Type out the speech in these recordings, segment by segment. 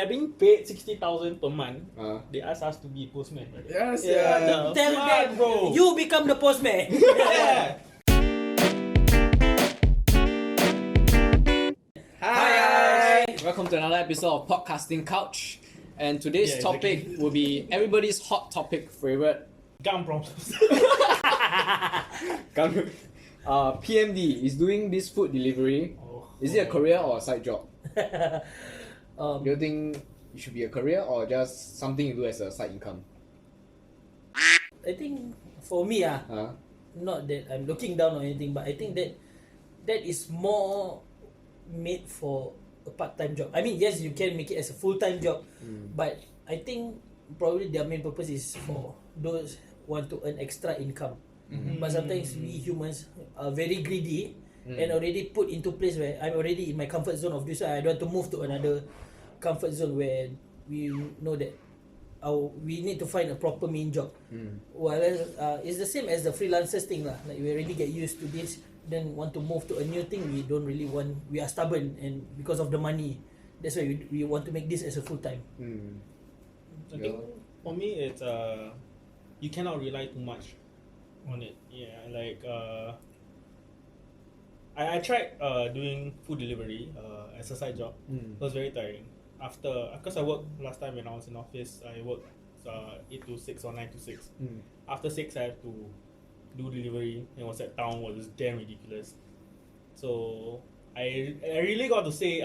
being paid 60,000 per month. They ask us to be postman. Right? Yes, Yeah. Tell them, bro. you become the postman. Yeah. Hi! Welcome to another episode of Podcasting Couch. And today's topic will be everybody's hot topic favorite. Gun problems. PMD is doing this food delivery. Is it a career or a side job? Do you think it should be a career or just something you do as a side income? I think for me, not that I'm looking down or anything, but I think that is more made for a part-time job. I mean, yes, you can make it as a full-time job, but I think probably their main purpose is for those want to earn extra income. But sometimes we humans are very greedy and already put into place where I'm already in my comfort zone of this. I don't want to move to another comfort zone where we know that we need to find a proper main job. Well, it's the same as the freelancers thing lah. Like we already get used to this, then want to move to a new thing. We don't really want. We are stubborn, and because of the money, that's why we want to make this as a full time. I think for me it's you cannot rely too much on it. Yeah, like I tried doing food delivery as a side job. It was very tiring. Because I worked last time when I was in office, I worked 8 to 6 or 9 to 6. After 6, I have to do delivery. It was at town, was damn ridiculous. So I really got to say,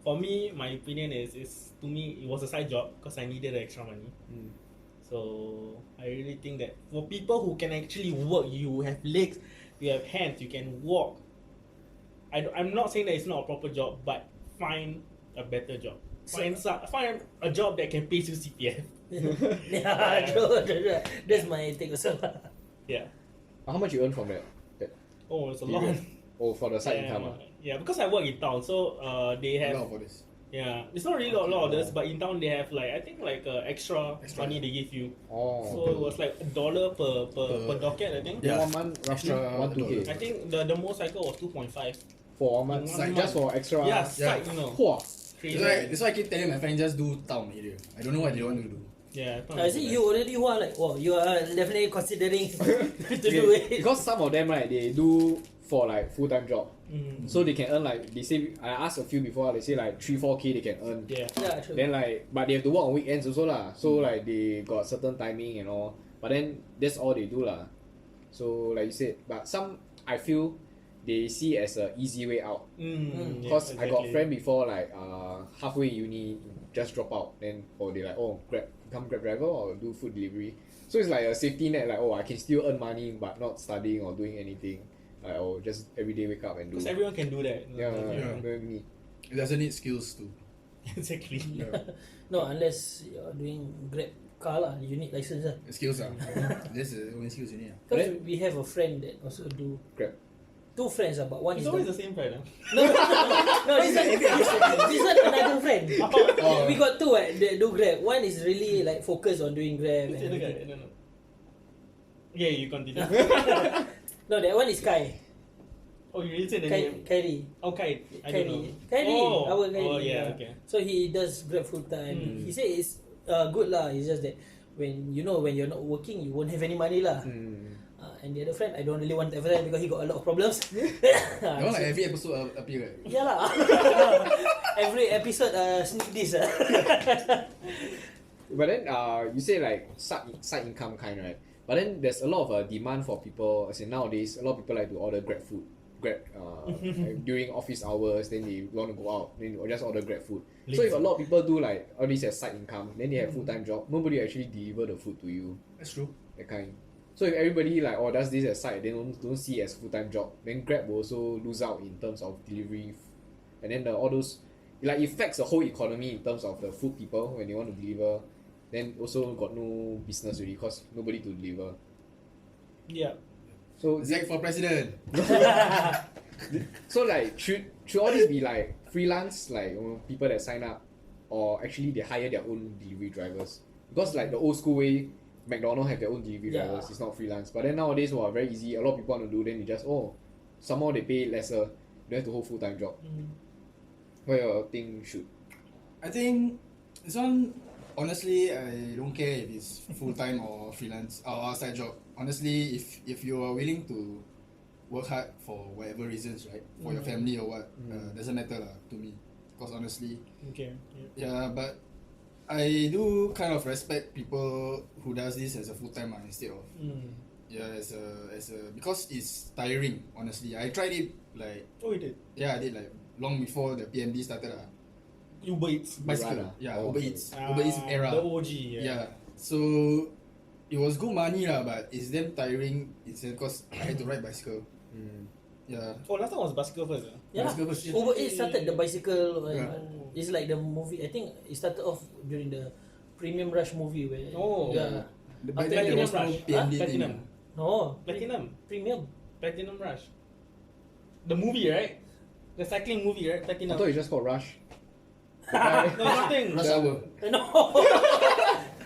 for me, my opinion is to me it was a side job because I needed the extra money. So I really think that for people who can actually work, you have legs, you have hands, you can walk. I'm not saying that it's not a proper job, but find a better job. Find a job that can pay you CPF. True. That's my take also. Yeah. How much you earn from that? Oh, it's a lot. Oh, for the side income. Yeah, because I work in town, so they have. A lot for this. Yeah, it's not really a lot of this, but in town they have I think extra money they give you. So it was like $1 per docket, I think. Yeah. 1 month roughly Extra 1-2K. I think the most I got was 2.5. For 1 month, One just for extra. Yeah, side, you know. Whoa. Crazy. That's why I keep telling my friends just do town area. I don't know what they want to do. Yeah. I see you already you are definitely considering to do it. Because some of them, right, they do for full-time job. So they can earn they say, I asked a few before, they say 3-4K they can earn. Yeah, true. Then but they have to work on weekends also lah. So they got certain timing and all. But then that's all they do lah. So like you said, but some I feel they see as a easy way out. Because I got a friend before halfway uni just drop out, then they become Grab driver or do food delivery. So it's like a safety net, I can still earn money but not studying or doing anything. Or just everyday wake up and do. because everyone can do that. Yeah. It doesn't need skills too. Exactly. No, unless you're doing Grab car lah, you need license lah. Skills This is the only skills you need. Because we have a friend that also do Grab. 2 friends but one It's is always the same friend. No, this one another friend. We got 2 that do Grab. One is really focused on doing Grab. No. Yeah, you continue. No, that one is Kai. Oh, you really said the name? Kyrie. Oh, Kai. I don't know. Kyrie. Our Kyrie. Oh, yeah, okay. So he does Grab full time. He said it's good lah. It's just that when you're not working, you won't have any money lah. And the other friend, I don't really want that friend because he got a lot of problems. That one every episode appear, right? Yeah lah. Every episode sneak this. But then you say side income kind, right? But then there's a lot of demand for people. As in nowadays, a lot of people like to order Grab food. During office hours, then they want to go out, then just order Grab food. So if a lot of people do all this as side income, then they have full-time job, nobody actually deliver the food to you. That's true. That kind. So if everybody does this as side, they don't see it as full-time job, then Grab will also lose out in terms of delivery, and then all those affects the whole economy in terms of the food people when they want to deliver. Then also got no business really because nobody to deliver. Yeah. So Zack for president. so should all this be freelance people that sign up, or actually they hire their own delivery drivers? Because the old school way, McDonald's have their own delivery drivers. It's not freelance. But then nowadays, very easy. A lot of people want to do. Then you just somehow they pay lesser. You don't have to hold full-time job. What you think should I think this one, honestly, I don't care if it's full time or freelance or outside job. Honestly, if you are willing to work hard for whatever reasons, right, for your family or what, doesn't matter lah to me. Because honestly, Okay. yeah, but I do kind of respect people who does this as a full time instead of as a because it's tiring. Honestly, I tried it like Oh, you did. yeah, I did like long before the PMD started lah. Uber Eats. Bicycle, Run, yeah, oh, Uber okay. Eats, Uber Eats era. The OG. Yeah, so it was good money lah, but it's damn tiring. It's because I had to ride bicycle. Yeah. Oh, last time was bicycle first. Yeah, Bicycle first, yeah. Uber Eats started the bicycle. Yeah. It's like the movie. I think it started off during the Premium Rush movie where. Oh. Yeah. Back After then there Platinum was no Rush. PMD thing. Platinum. No. Platinum. Premium. Platinum Rush. The movie, right? The cycling movie, right? I Platinum. thought it's just called Rush. No, nothing. Rush hour. No.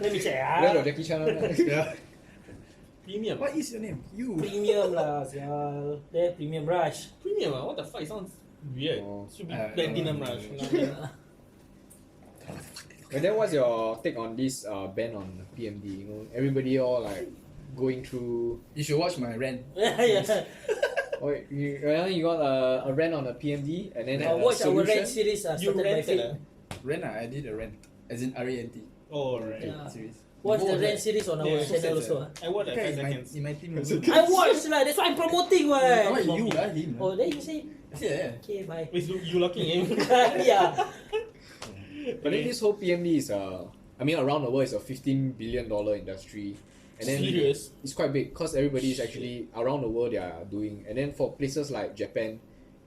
Let me check. Where got Jackie Chan on that? Yeah. Premium. What is your name? You. Premium lah, sial. There, Premium Rush. Premium? What the fuck? It sounds weird. Oh. Should be Platinum Rush. And then what's your take on this ban on PMD? You know, everybody all like going through. You should watch my rant. Yeah. Oh, you got a rant on the PMD and then a Watch our solution? Rant series You started by rented Faith. Rant, I did a rant, as in RANT. Oh, right. Yeah. Series. Watch the Both, Rant right? series on our Yeah, channel sense, also. I watched Okay, at 5 seconds. in my team. I watched lah. That's why I'm promoting How one. about you lah, him. Oh, then you say, Yeah. okay, bye. Wait, so you locking him? Yeah. But then this whole PMD is I mean around the world is a $15 billion industry. And then Serious? it's quite big because everybody is actually around the world they are doing. And then for places like Japan,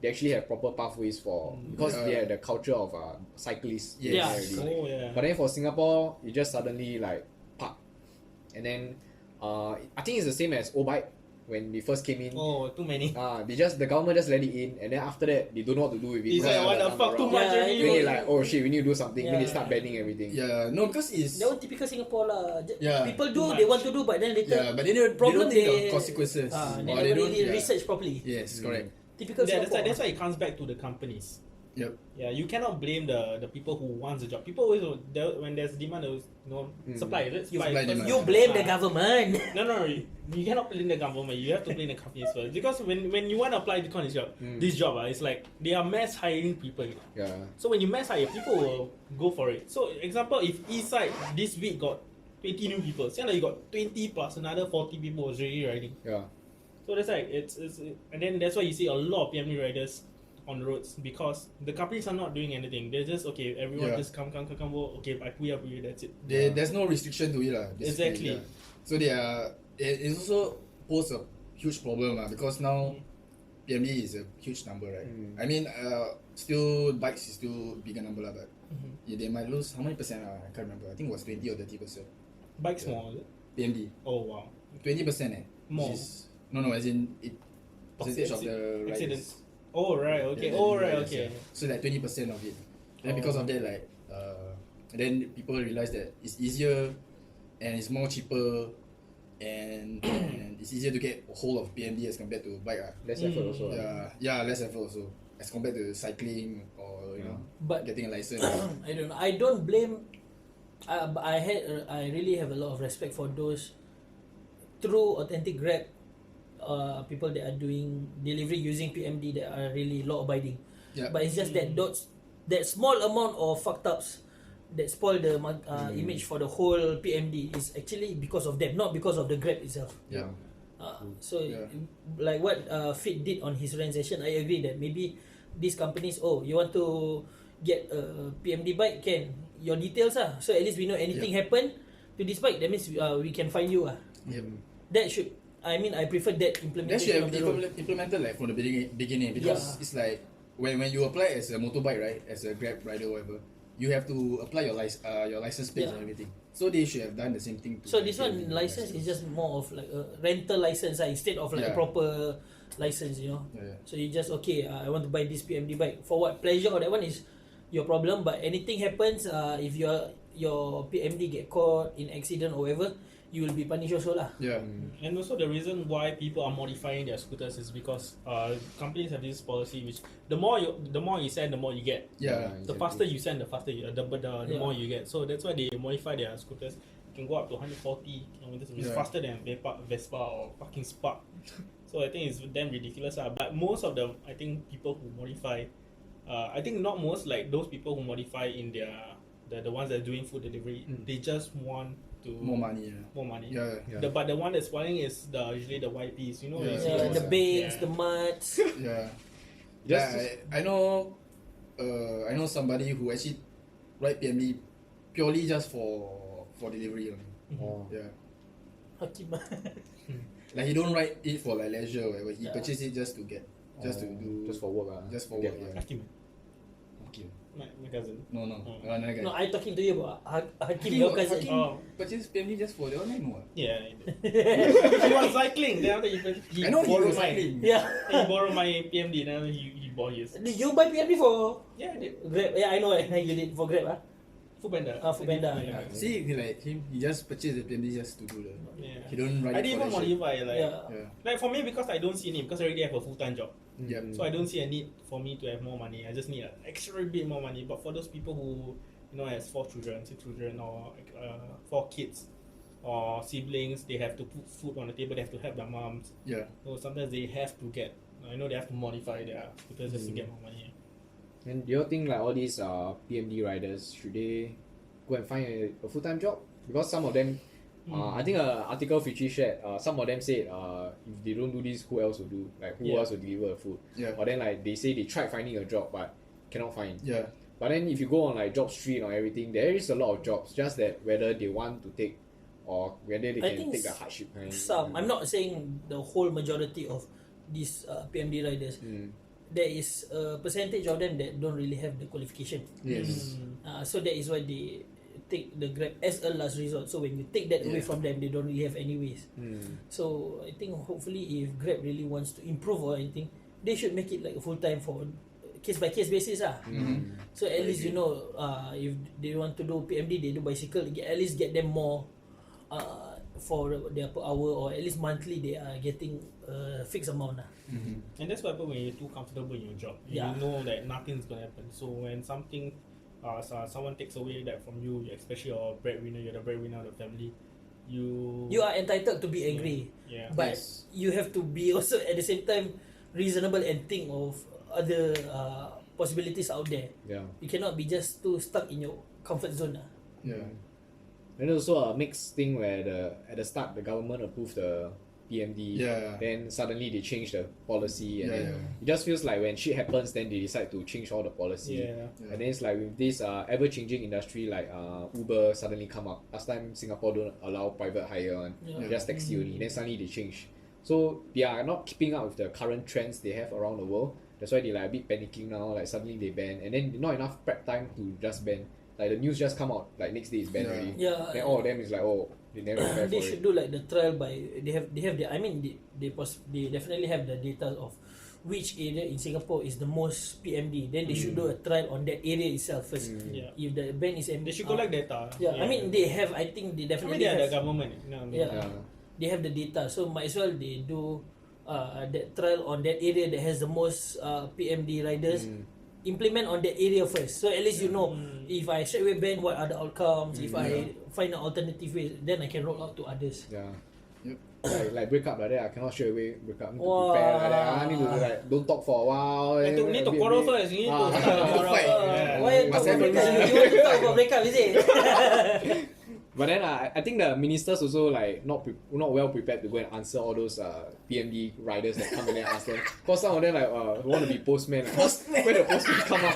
they actually have proper pathways for because they have the culture of cyclists. Yes. Yeah. already. Oh, yeah. But then for Singapore, you just suddenly like park. And then I think it's the same as O-Bike when they first came in. Oh, too many. The government just let it in, and then after that they don't know what to do with it. It's like, what the fuck, too much Yeah, already. Then they like, oh shit, we need to do something. Then they Yeah. start banning everything. Yeah, no, because it's That one typical Singapore lah. Yeah. People Too do, much. they want to do, but then later yeah, but they don't problem think they of consequences. they or never they don't really yeah. research properly. Yes, correct. Typical Yeah, Singapore. that's why it comes back to the companies. Yep. Yeah, you cannot blame the people who wants a job. People always when there's demand, there's supply. Is it? You Supply. supply demand. You blame the government. No, you cannot blame the government. You have to blame the companies first. Because when you want to apply this job, it's like they are mass hiring people. Yeah. So when you mass hire, people will go for it. So example, if Eastside this week got 20 new people, so you got 20 plus another 40 people was already riding. Yeah. So that's like and then that's why you see a lot of PMD riders on the roads because the companies are not doing anything. They're just okay. Everyone Yeah. just come. Okay, I put you. That's it. There's no restriction to it lah. basically, Exactly. Yeah. So they are. It also poses a huge problem because now PMD is a huge number, right? I mean, still bikes is still bigger number lah, but yeah, they might lose how many percent? I can't remember. I think it was 20 or 30%. Bike small. Is it? PMD Oh wow. 20%. More. Which is, no, as in it percentage of the Accidents. riders. Oh right. Okay. Yeah, Oh the right. riders, Okay. yeah. So like 20% of it. Then because of that, like, then people realize that it's easier and it's more cheaper and it's easier to get a hold of PMD as compared to bike. Less effort also. Yeah, less effort also as compared to cycling or But getting a license. I don't know. I don't blame. But I really have a lot of respect for those true authentic Grab people that are doing delivery using PMD that are really law abiding. Yeah. But it's just that small amount of fucked ups that spoil the image for the whole PMD is actually because of them, not because of the Grab itself. Yeah. So Yeah. like what Fit did on his rent session, I agree that maybe these companies, you want to get a PMD bike, can your details so at least we know anything happen to this bike, that means we can find you Yep. That should, I mean, I prefer that That should implementation have of the rule. implemented like from the beginning because it's like when you apply as a motorbike, right, as a Grab rider or whatever, you have to apply your license plate and everything. So they should have done the same thing. So this one license is just more of like a rental license instead of like a proper license, Yeah. So you just I want to buy this PMD bike for what pleasure, or that one is your problem. But anything happens, if your PMD get caught in accident or whatever, you will be punished also lah. Yeah. And also the reason why people are modifying their scooters is because companies have this policy which the more you send, the more you get. Yeah. The faster you send, the faster the more you get. So that's why they modify their scooters. You can go up to 140 kilometers, which is faster than Vespa or fucking Spark. So I think it's damn ridiculous. But most of them, I think people who modify, I think not most, like those people who modify in the ones that are doing food delivery, they just want to More money. more money. Yeah. But the one that's spoiling is usually the YPs. You know, Yeah. you see Yeah, those, the banks, the muds. Yeah. Just- I know. I know somebody who actually ride PMD purely just for delivery only. Oh. Yeah. Hakim. Like he don't ride it for like leisure, whatever. He purchase it just to get, just to do, Just for work. just for Get work. Yeah. Hakim, Okay. my cousin. No. Oh. Another guy. No, I talking to you about Hakim, Hakim, your cousin. Hakim Oh. purchase PMD just for the online one. Yeah. He was cycling. Then after he I know he borrowed was mine. cycling. Yeah. He borrowed my PMD. Then he bought his. Did you buy PMD for Yeah, I did. Grab? Yeah, I know. You did for Grab. Foodpanda. Foodpanda. Yeah. See, he just purchased the PMD just to do the. Yeah. He don't ride I it didn't for even leisure. modify. Like, Yeah. like for me, because I don't see a need, because I already have a full-time job. Yeah. So I don't see a need for me to have more money. I just need an extra bit more money. But for those people who, has 4 children, 6 children, or 4 kids, or siblings, they have to put food on the table. They have to help their moms. Yeah. So sometimes they have to get. I know they have to modify their scooters just to get more money. And do you think like all these PMD riders, should they go and find a full-time job? Because some of them, I think an article Fitri shared, some of them said if they don't do this, who else will do? Like who else will deliver the food? Yeah. Or then like they say they tried finding a job but cannot find. Yeah. But then if you go on like job street or everything, there is a lot of jobs. Just that whether they want to take or whether they I can think take the hardship kind. Some. I'm not saying the whole majority of these PMD riders. There is a percentage of them that don't really have the qualification. Yes. So that is why they take the Grab as a last resort. So when you take that away from them, they don't really have any ways. So I think hopefully if Grab really wants to improve or anything, they should make it like a full time for case by case basis So at least if they want to do PMD, they do bicycle, at least get them more for their per hour, or at least monthly they are getting a fixed amount And that's what happens when you're too comfortable in your job. You know that nothing's gonna happen. So when something, someone takes away that from you, especially your breadwinner, you're the breadwinner of the family. You are entitled to be angry. Yeah. But you have to be also at the same time reasonable and think of other possibilities out there. Yeah. You cannot be just too stuck in your comfort zone. Yeah. And also a mixed thing where at the start the government approved the PMD, then suddenly they change the policy, and then it just feels like when shit happens, then they decide to change all the policy. And then it's like with this ever-changing industry, like Uber suddenly come up. Last time Singapore don't allow private hire one, they just taxi only. Then suddenly they change. So they are not keeping up with the current trends they have around the world. That's why they like a bit panicking now. Like suddenly they ban, and then not enough prep time to just ban. Like the news just come out, like next day is banned already. Then all of them is like, oh, they never prepare They for should it. do like the trial by they have the I mean they definitely have the data of which area in Singapore is the most PMD. Then they should do a trial on that area itself first. If the ban is they should collect data. I mean they have. I think they definitely they are have. the government. You know what I mean? They have the data, so might as well they do that trial on that area that has the most PMD riders. Implement on that area first, so at least if I straight away ban, what are the outcomes. If I find an alternative way, then I can roll out to others. Like break up like that, I cannot straight away break up. Need to prepare like that. I need to like don't talk for a while. Need to quarrel first. You need to quarrel. Why you talk about breakup? You want to talk about breakup, is it? But then I think the ministers also like not well prepared to go and answer all those PMD riders that come in and ask them. Cause some of them like want to be postman. Where the postman come out?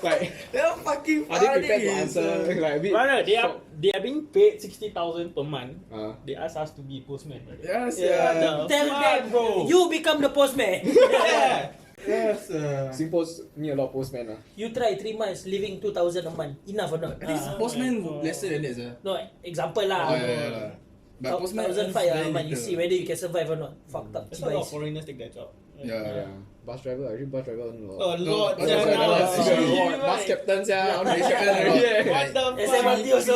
Like They're fucking are they prepared to answer? Like a bit. Brother, they are being paid 60,000 per month. They ask us to be postman. Brother. Yes, Tell them, bro. you become the postman. Yes. Singapore need a lot of postmen. You try 3 months, living 2,000 a month. Enough or not? This postman lesser than that, sir. No, example lah. But postman 1,500 a month. You see whether you can survive or not. Fucked up. That's why a lot of foreigners take that job. Yeah. Bus driver earn a lot. Oh Lord, bus driver, Bus captains, captain. Why What the SMRT fuck? also.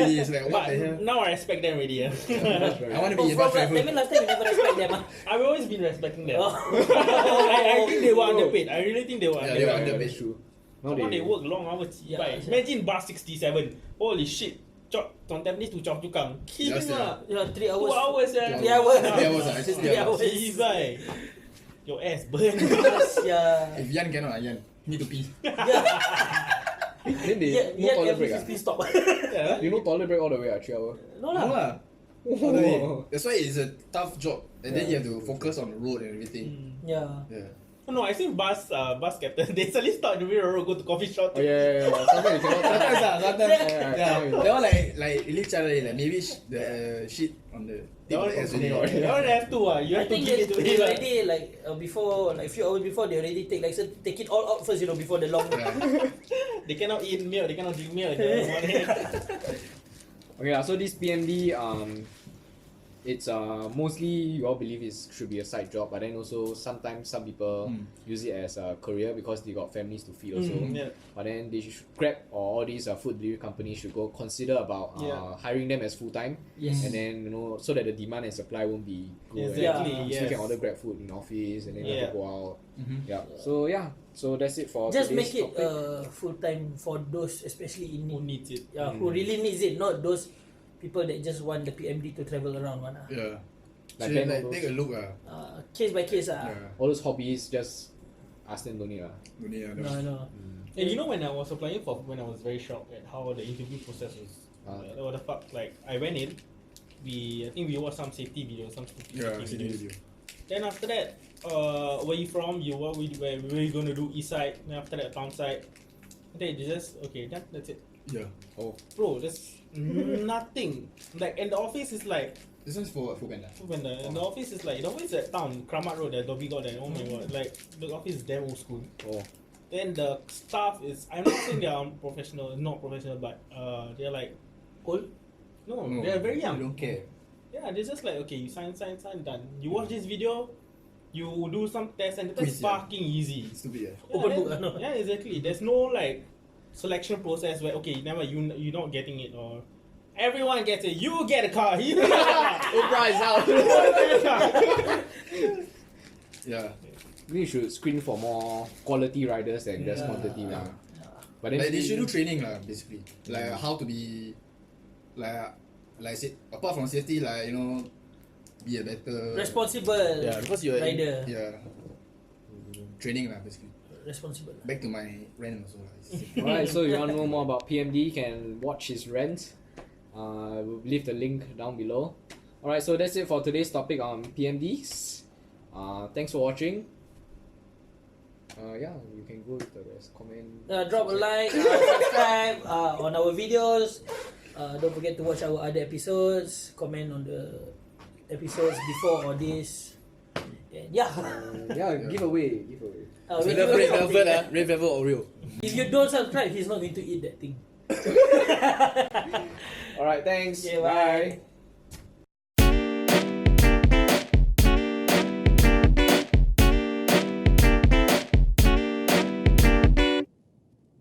It's like, what But the hell? now I respect them already. I want to be a From bus driver. that mean last time you never respect them. I've always been respecting them. Oh. I think they were underpaid. I really think they were Yeah, they were underpaid. underpaid. That's true. Come on, they work long hours. Yeah, Right. yeah. Imagine bus 67. Holy shit. From Tampines to Choa Chu Kang. Yes, Kill Yeah, 3 2 hours. hours. 3 hours. 3 hours. Actually, 3 hours. Jeez, right. Your ass burn. Yeah. If Yan cannot, Yan need to pee. Yeah. Then they Yeah, no yeah, toilet every break. 50 stop. Yeah. You know toilet break all the way 3 hours. No No lah. lah. All the way. That's why it's a tough job. And then you have to focus on the road and everything. Yeah. Yeah. No, I think bus captain, they suddenly stop in the middle of the road, go to coffee shop. Oh yeah. Sometimes you cannot. Sometimes Yeah. that one like really challenging. Like maybe the shit on the That one, as they well. don't have to. You I have to think give it to they him. already like before, like a few hours before, they already take it all out first, before the long. Yeah. They cannot eat milk, they cannot drink milk. They don't want it. Okay, so this PMD it's mostly you all believe it should be a side job, but then also sometimes some people use it as a career because they got families to feed also. Yeah. But then they should Grab or all these food delivery companies should go consider about Yeah. hiring them as full time. Yes. And then so that the demand and supply won't be grow. Exactly, And yes. you can order Grab food in office and then you have to go out. Mhm. Yeah. So that's it for Just today's make it topic. full time for those especially in Who need. needs it? Yeah, who really needs it, not those people that just want the PMD to travel around one. Yeah. Like So then like all take a look Case by case. Yeah. All those hobbies just ask them don't need Dunia, No. And you know when I was applying for, when I was very shocked at how the interview process was. What the fuck? Like I went in, I think we watched some safety videos, some stupid Yeah, safety CD videos. video. Then after that, where you from? Where we gonna do east side? Then after that town side. Then they just okay, that's it. Yeah. Oh. Bro, there's nothing. Like and the office is like This one's for Foodpanda. when the office is like the office at town, Kramat Road, there, Dhoby Ghaut there. Oh my god, like the office is damn old school. Oh. Then the staff is, I'm not saying they are not professional, but they're like Old? no, they're very They young. don't care. Yeah, they're just like okay, you sign, done. You watch this video, you do some tests, and the test is Quiz, yeah. fucking easy. Stupid, yeah. Yeah, Open then- book, no? Yeah, exactly. There's no like selection process where okay, you're not getting it or everyone gets it. You get a car. You get a car. Oprah is out. Yeah. We should screen for more quality riders than just Yeah. quantity lah. Yeah. But then Like they should do training lah, basically. Like how to be like I said, apart from safety, like be a better Responsible. Yeah, because you're rider. Yeah. Training lah, basically. Responsible. Back to my rant also lah. Alright, so you want to know more about PMD, you can watch his Rant. We'll leave the link down below. Alright, so that's it for today's topic on PMDs. Thanks for watching. Yeah, you can go with the rest. Comment. Drop a like, subscribe on our videos. Don't forget to watch our other episodes. Comment on the episodes before or this. And yeah. Yeah, giveaway. We Red give away velvet, red velvet Oreo. If you don't subscribe, he's not going to eat that thing. Alright, thanks. Okay, bye.